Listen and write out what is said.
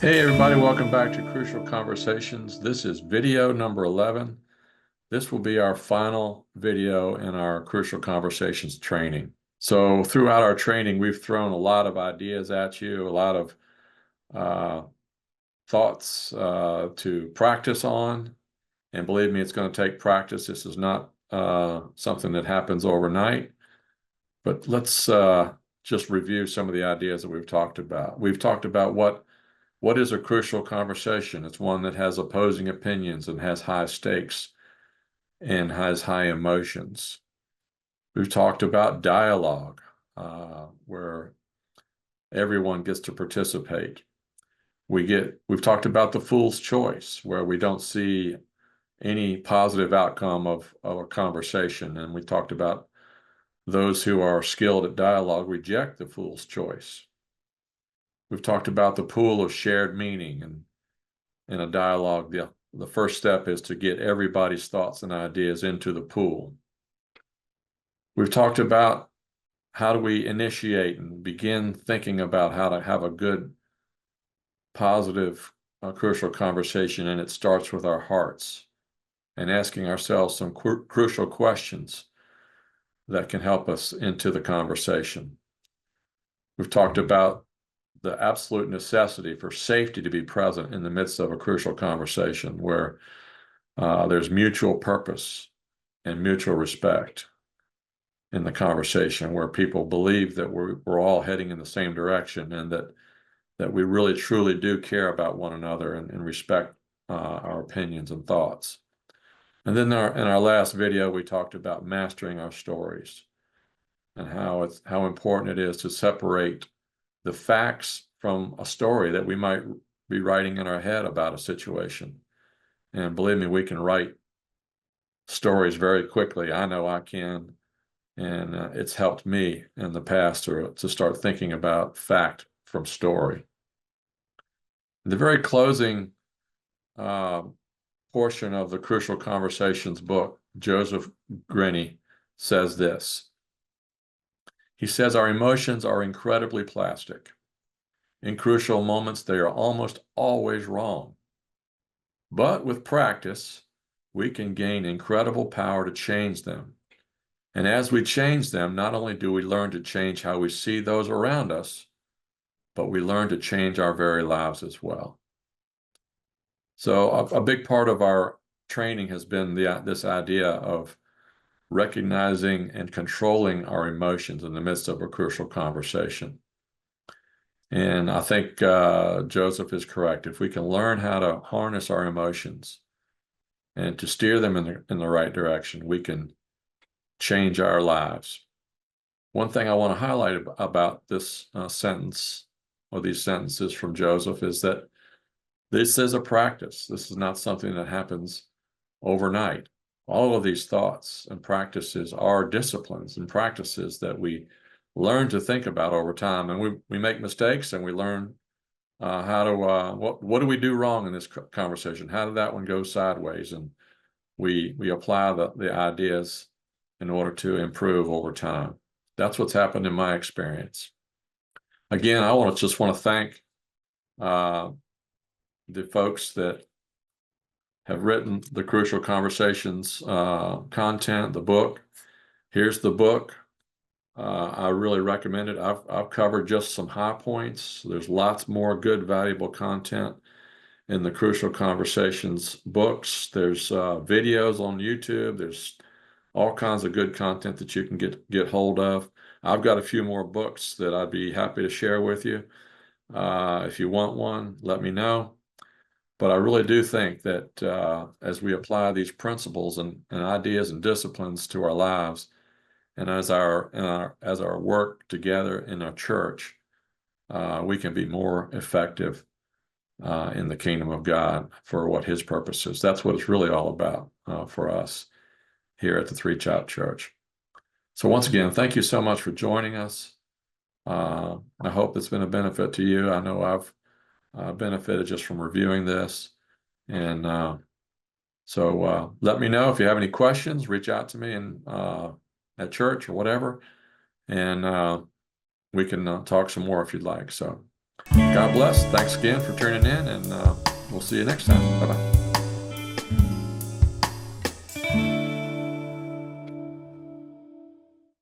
Hey everybody, welcome back to Crucial Conversations. This is video number 11. This will be our final video in our Crucial Conversations training. So throughout our training, we've thrown a lot of ideas at you, a lot of thoughts to practice on. And believe me, it's going to take practice. This is not something that happens overnight. But let's just review some of the ideas that we've talked about. We've talked about what is a crucial conversation? It's one that has opposing opinions and has high stakes and has high emotions. We've talked about dialogue, where everyone gets to participate. We've talked about the fool's choice, where we don't see any positive outcome of a conversation. And we talked about those who are skilled at dialogue reject the fool's choice. We've talked about the pool of shared meaning, and in a dialogue, the first step is to get everybody's thoughts and ideas into the pool. We've talked about how do we initiate and begin thinking about how to have a good, positive, crucial conversation, and it starts with our hearts and asking ourselves some crucial questions that can help us into the conversation. We've talked about the absolute necessity for safety to be present in the midst of a crucial conversation where there's mutual purpose and mutual respect in the conversation, where people believe that we're all heading in the same direction, and that we really truly do care about one another and respect our opinions and thoughts. And then in our last video, we talked about mastering our stories and how important it is to separate the facts from a story that we might be writing in our head about a situation. And believe me, we can write stories very quickly. I know I can. And it's helped me in the past to start thinking about fact from story. The very closing portion of the Crucial Conversations book, Joseph Grenny says this. He says, our emotions are incredibly plastic. In crucial moments, they are almost always wrong. But with practice, we can gain incredible power to change them. And as we change them, not only do we learn to change how we see those around us, but we learn to change our very lives as well. So a big part of our training has been this idea of recognizing and controlling our emotions in the midst of a crucial conversation. And I think Joseph is correct. If we can learn how to harness our emotions and to steer them in the right direction, we can change our lives. One thing I want to highlight about this sentence, or these sentences from Joseph, is that this is a practice. This is not something that happens overnight. All of these thoughts and practices are disciplines and practices that we learn to think about over time. And we make mistakes, and we learn how to, what do we do wrong in this conversation? How did that one go sideways? And we apply the ideas in order to improve over time. That's what's happened in my experience. Again, I just want to thank the folks that have written the Crucial Conversations content, the book. Here's the book. I really recommend it. I've covered just some high points. There's lots more good, valuable content in the Crucial Conversations books. There's videos on YouTube. There's all kinds of good content that you can get hold of. I've got a few more books that I'd be happy to share with you. If you want one, let me know. But I really do think that as we apply these principles and ideas and disciplines to our lives, and as our work together in our church, we can be more effective in the kingdom of God for what His purpose is. That's what it's really all about for us here at the Three Child Church. So once again, thank you so much for joining us. I hope it's been a benefit to you. I know I've benefited just from reviewing this. And so let me know if you have any questions. Reach out to me at church or whatever, and we can talk some more if you'd like. So God bless. Thanks again for tuning in, and we'll see you next time. Bye bye.